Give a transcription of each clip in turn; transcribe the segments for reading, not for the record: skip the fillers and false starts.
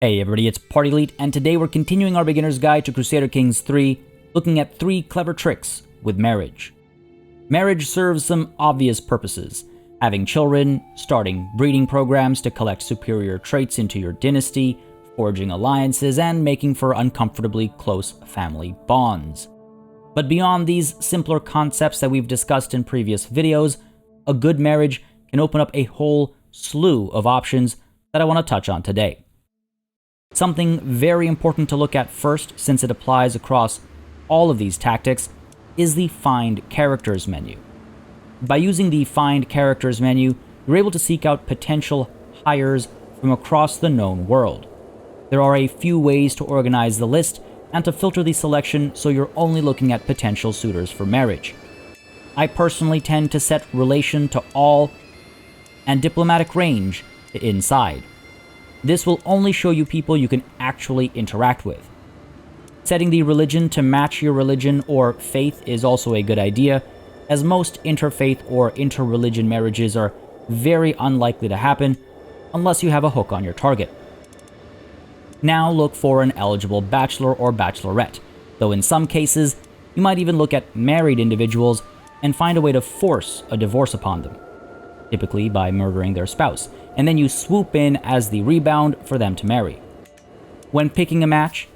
Hey everybody, it's Party Elite, and today we're continuing our beginner's guide to Crusader Kings 3, looking at 3 clever tricks with marriage. Marriage serves some obvious purposes: having children, starting breeding programs to collect superior traits into your dynasty, forging alliances, and making for uncomfortably close family bonds. But beyond these simpler concepts that we've discussed in previous videos, a good marriage can open up a whole slew of options that I want to touch on today. Something very important to look at first, since it applies across all of these tactics, is the Find Characters menu. By using the Find Characters menu, you're able to seek out potential hires from across the known world. There are a few ways to organize the list and to filter the selection so you're only looking at potential suitors for marriage. I personally tend to set relation to all and diplomatic range to inside. This will only show you people you can actually interact with. Setting the religion to match your religion or faith is also a good idea, as most interfaith or interreligion marriages are very unlikely to happen unless you have a hook on your target. Now look for an eligible bachelor or bachelorette, though in some cases you might even look at married individuals and find a way to force a divorce upon them, typically by murdering their spouse, and then you swoop in as the rebound for them to marry. When picking a match,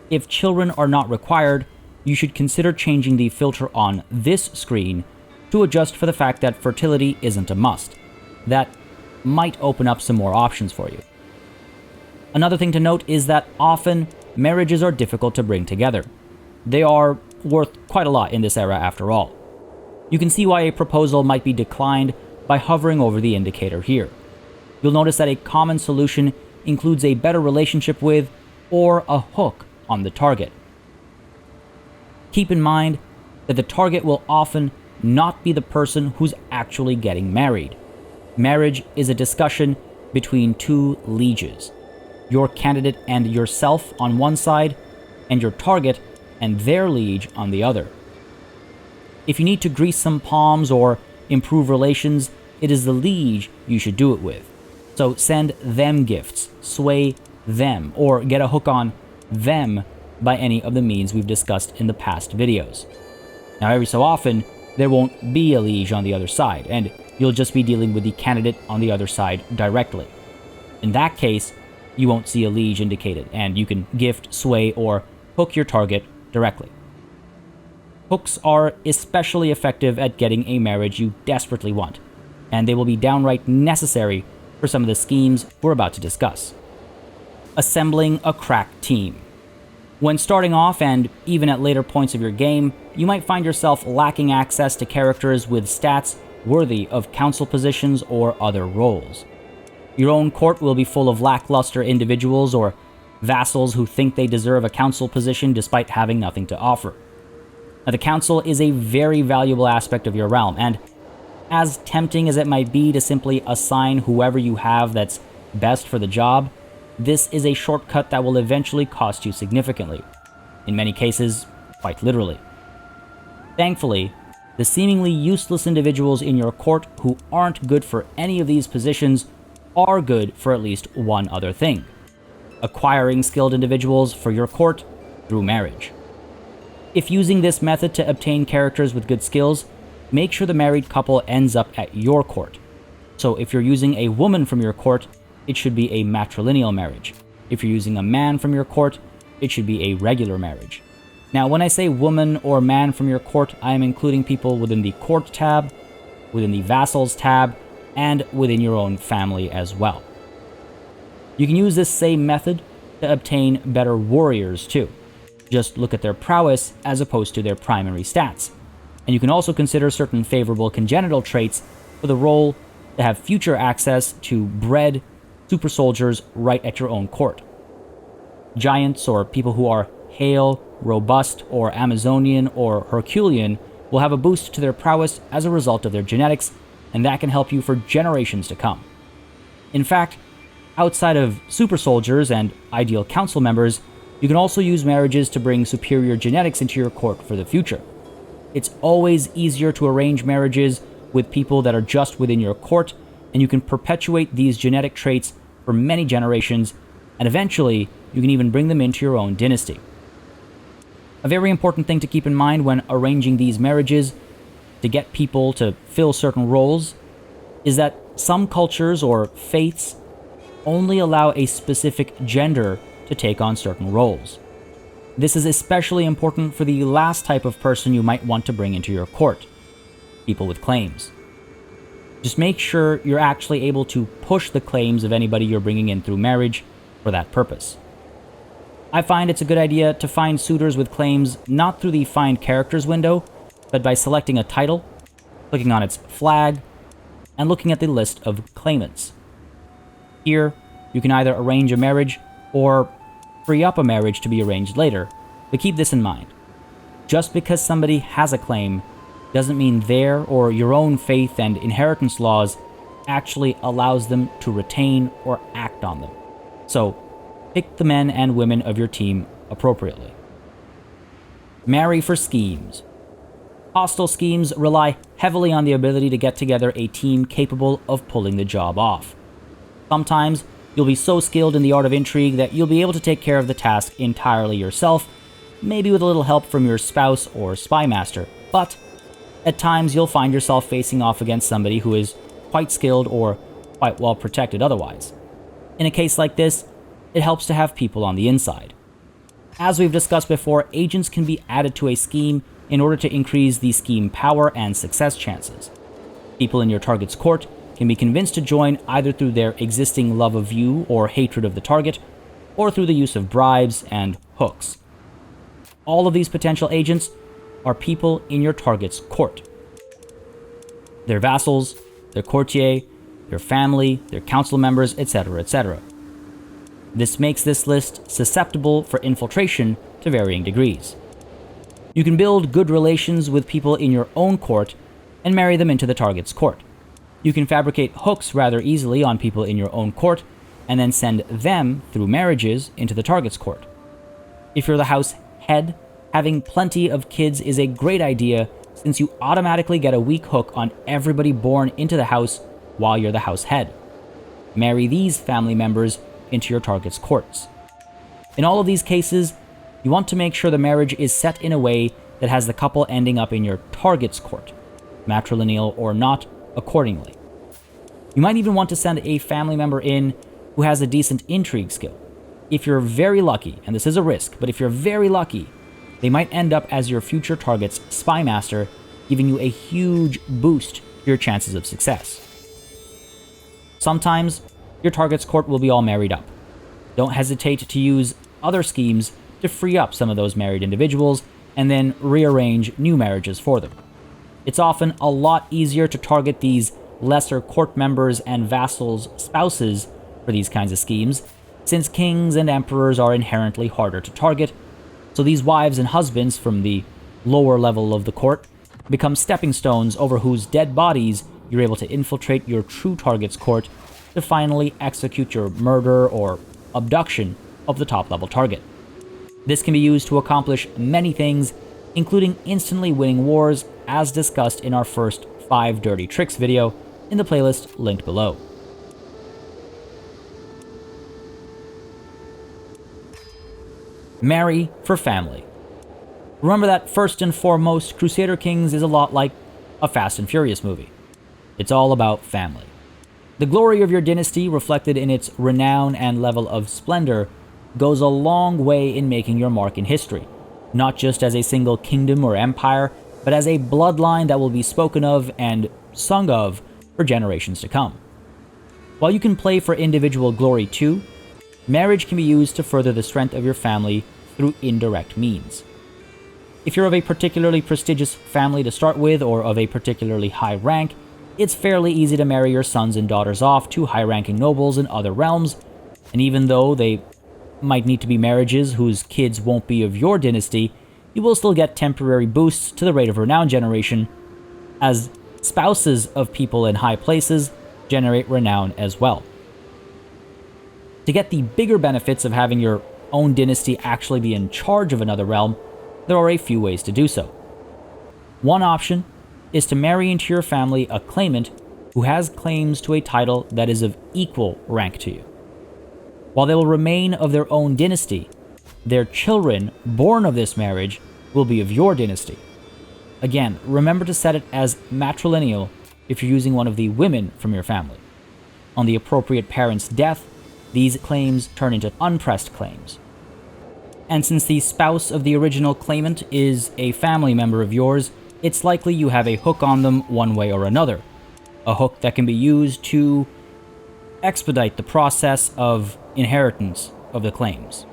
if children are not required, you should consider changing the filter on this screen to adjust for the fact that fertility isn't a must. That might open up some more options for you. Another thing to note is that often marriages are difficult to bring together. They are worth quite a lot in this era after all. You can see why a proposal might be declined by hovering over the indicator here. You'll notice that a common solution includes a better relationship with or a hook on the target. Keep in mind that the target will often not be the person who's actually getting married. Marriage is a discussion between two lieges, your candidate and yourself on one side, and your target and their liege on the other. If you need to grease some palms or improve relations, it is the liege you should do it with. So send them gifts, sway them, or get a hook on them by any of the means we've discussed in the past videos. Now, every so often, there won't be a liege on the other side, and you'll just be dealing with the candidate on the other side directly. In that case, you won't see a liege indicated, and you can gift, sway, or hook your target directly. Hooks are especially effective at getting a marriage you desperately want, and they will be downright necessary for some of the schemes we're about to discuss. Assembling a crack team. When starting off, and even at later points of your game, you might find yourself lacking access to characters with stats worthy of council positions or other roles. Your own court will be full of lackluster individuals or vassals who think they deserve a council position despite having nothing to offer. Now, the council is a very valuable aspect of your realm, and as tempting as it might be to simply assign whoever you have that's best for the job, this is a shortcut that will eventually cost you significantly. In many cases, quite literally. Thankfully, the seemingly useless individuals in your court who aren't good for any of these positions are good for at least one other thing: acquiring skilled individuals for your court through marriage. If using this method to obtain characters with good skills, make sure the married couple ends up at your court. So if you're using a woman from your court, it should be a matrilineal marriage. If you're using a man from your court, it should be a regular marriage. Now, when I say woman or man from your court, I am including people within the court tab, within the vassals tab, and within your own family as well. You can use this same method to obtain better warriors too. Just look at their prowess as opposed to their primary stats. And you can also consider certain favorable congenital traits for the role to have future access to bred super soldiers right at your own court. Giants, or people who are hale, robust, or Amazonian, or Herculean, will have a boost to their prowess as a result of their genetics, and that can help you for generations to come. In fact, outside of super soldiers and ideal council members, you can also use marriages to bring superior genetics into your court for the future. It's always easier to arrange marriages with people that are just within your court, and you can perpetuate these genetic traits for many generations and eventually you can even bring them into your own dynasty. A very important thing to keep in mind when arranging these marriages to get people to fill certain roles is that some cultures or faiths only allow a specific gender to take on certain roles. This is especially important for the last type of person you might want to bring into your court: people with claims. Just make sure you're actually able to push the claims of anybody you're bringing in through marriage for that purpose. I find it's a good idea to find suitors with claims not through the Find Characters window, but by selecting a title, clicking on its flag, and looking at the list of claimants. Here, you can either arrange a marriage or free up a marriage to be arranged later, but keep this in mind. Just because somebody has a claim doesn't mean their or your own faith and inheritance laws actually allows them to retain or act on them. So, pick the men and women of your team appropriately. Marry for schemes. Hostile schemes rely heavily on the ability to get together a team capable of pulling the job off. Sometimes, you'll be so skilled in the art of intrigue that you'll be able to take care of the task entirely yourself, maybe with a little help from your spouse or spy master, but at times you'll find yourself facing off against somebody who is quite skilled or quite well protected otherwise. In a case like this, it helps to have people on the inside. As we've discussed before, agents can be added to a scheme in order to increase the scheme power and success chances. People in your target's court can be convinced to join either through their existing love of you or hatred of the target, or through the use of bribes and hooks. All of these potential agents are people in your target's court. Their vassals, their courtier, their family, their council members, etc., etc. This makes this list susceptible for infiltration to varying degrees. You can build good relations with people in your own court and marry them into the target's court. You can fabricate hooks rather easily on people in your own court and then send them through marriages into the target's court. If you're the house head, having plenty of kids is a great idea since you automatically get a weak hook on everybody born into the house while you're the house head. Marry these family members into your target's courts. In all of these cases, you want to make sure the marriage is set in a way that has the couple ending up in your target's court, matrilineal or not, accordingly. You might even want to send a family member in who has a decent intrigue skill. If you're very lucky, and this is a risk, but if you're very lucky, they might end up as your future target's spy master, giving you a huge boost to your chances of success. Sometimes, your target's court will be all married up. Don't hesitate to use other schemes to free up some of those married individuals and then rearrange new marriages for them. It's often a lot easier to target these lesser court members and vassals' spouses for these kinds of schemes, since kings and emperors are inherently harder to target, so these wives and husbands from the lower level of the court become stepping stones over whose dead bodies you're able to infiltrate your true target's court to finally execute your murder or abduction of the top-level target. This can be used to accomplish many things, including instantly winning wars, as discussed in our first 5 dirty tricks video in the playlist linked below. Marry for family. Remember that first and foremost, Crusader Kings is a lot like a Fast and Furious movie. It's all about family. The glory of your dynasty, reflected in its renown and level of splendor, goes a long way in making your mark in history, not just as a single kingdom or empire, but as a bloodline that will be spoken of and sung of for generations to come. While you can play for individual glory too, marriage can be used to further the strength of your family through indirect means. If you're of a particularly prestigious family to start with, or of a particularly high rank, it's fairly easy to marry your sons and daughters off to high-ranking nobles in other realms, and even though they might need to be marriages whose kids won't be of your dynasty, you will still get temporary boosts to the rate of renown generation, as spouses of people in high places generate renown as well. To get the bigger benefits of having your own dynasty actually be in charge of another realm, there are a few ways to do so. One option is to marry into your family a claimant who has claims to a title that is of equal rank to you. While they will remain of their own dynasty, their children born of this marriage will be of your dynasty. Again, remember to set it as matrilineal if you're using one of the women from your family. On the appropriate parent's death, these claims turn into unpressed claims. And since the spouse of the original claimant is a family member of yours, it's likely you have a hook on them one way or another. A hook that can be used to expedite the process of inheritance of the claims.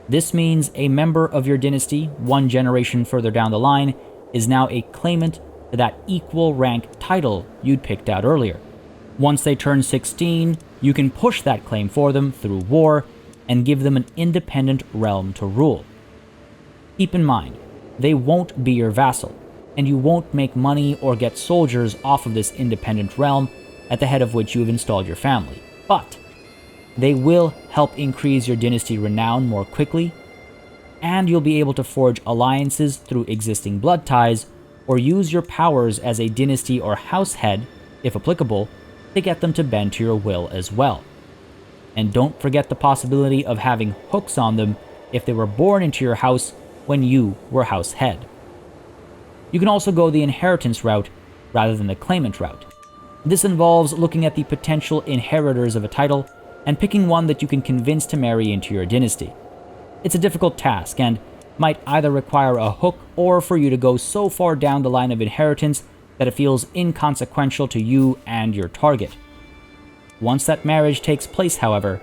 This means a member of your dynasty, one generation further down the line, is now a claimant to that equal rank title you'd picked out earlier. Once they turn 16, you can push that claim for them through war and give them an independent realm to rule. Keep in mind, they won't be your vassal, and you won't make money or get soldiers off of this independent realm at the head of which you have installed your family. But they will help increase your dynasty renown more quickly, and you'll be able to forge alliances through existing blood ties or use your powers as a dynasty or house head, if applicable, to get them to bend to your will as well. And don't forget the possibility of having hooks on them if they were born into your house when you were house head. You can also go the inheritance route rather than the claimant route. This involves looking at the potential inheritors of a title and picking one that you can convince to marry into your dynasty. It's a difficult task and might either require a hook or for you to go so far down the line of inheritance that it feels inconsequential to you and your target. Once that marriage takes place, however,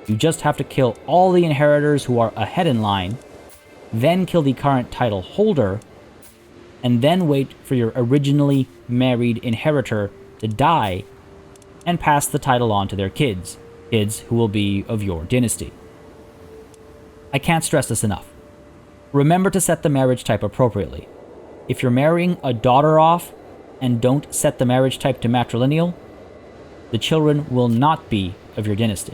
you just have to kill all the inheritors who are ahead in line, then kill the current title holder, and then wait for your originally married inheritor to die and pass the title on to their kids who will be of your dynasty. I can't stress this enough. Remember to set the marriage type appropriately. If you're marrying a daughter off and don't set the marriage type to matrilineal, the children will not be of your dynasty.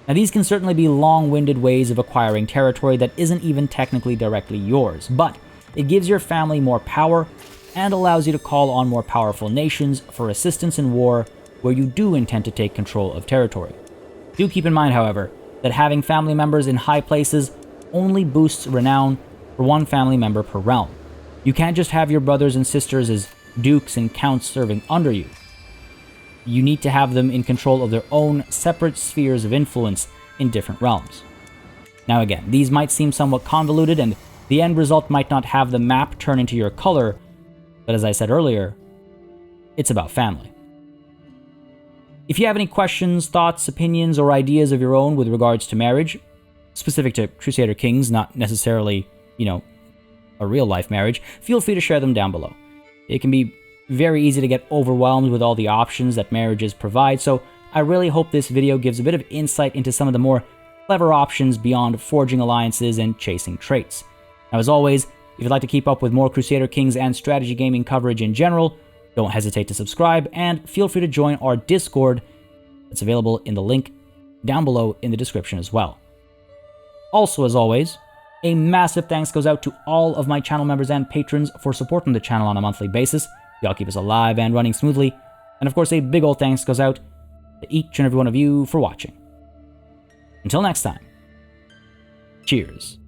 Now, these can certainly be long-winded ways of acquiring territory that isn't even technically directly yours, but it gives your family more power and allows you to call on more powerful nations for assistance in war where you do intend to take control of territory. Do keep in mind, however, that having family members in high places only boosts renown for one family member per realm. You can't just have your brothers and sisters as dukes and counts serving under you. You need to have them in control of their own separate spheres of influence in different realms. Now again, these might seem somewhat convoluted and the end result might not have the map turn into your color, but as I said earlier, it's about family. If you have any questions, thoughts, opinions, or ideas of your own with regards to marriage, specific to Crusader Kings, not necessarily, a real-life marriage, feel free to share them down below. It can be very easy to get overwhelmed with all the options that marriages provide, so I really hope this video gives a bit of insight into some of the more clever options beyond forging alliances and chasing traits. Now, as always, if you'd like to keep up with more Crusader Kings and strategy gaming coverage in general, don't hesitate to subscribe, and feel free to join our Discord that's available in the link down below in the description as well. Also, as always, a massive thanks goes out to all of my channel members and patrons for supporting the channel on a monthly basis. Y'all keep us alive and running smoothly. And of course, a big old thanks goes out to each and every one of you for watching. Until next time, cheers.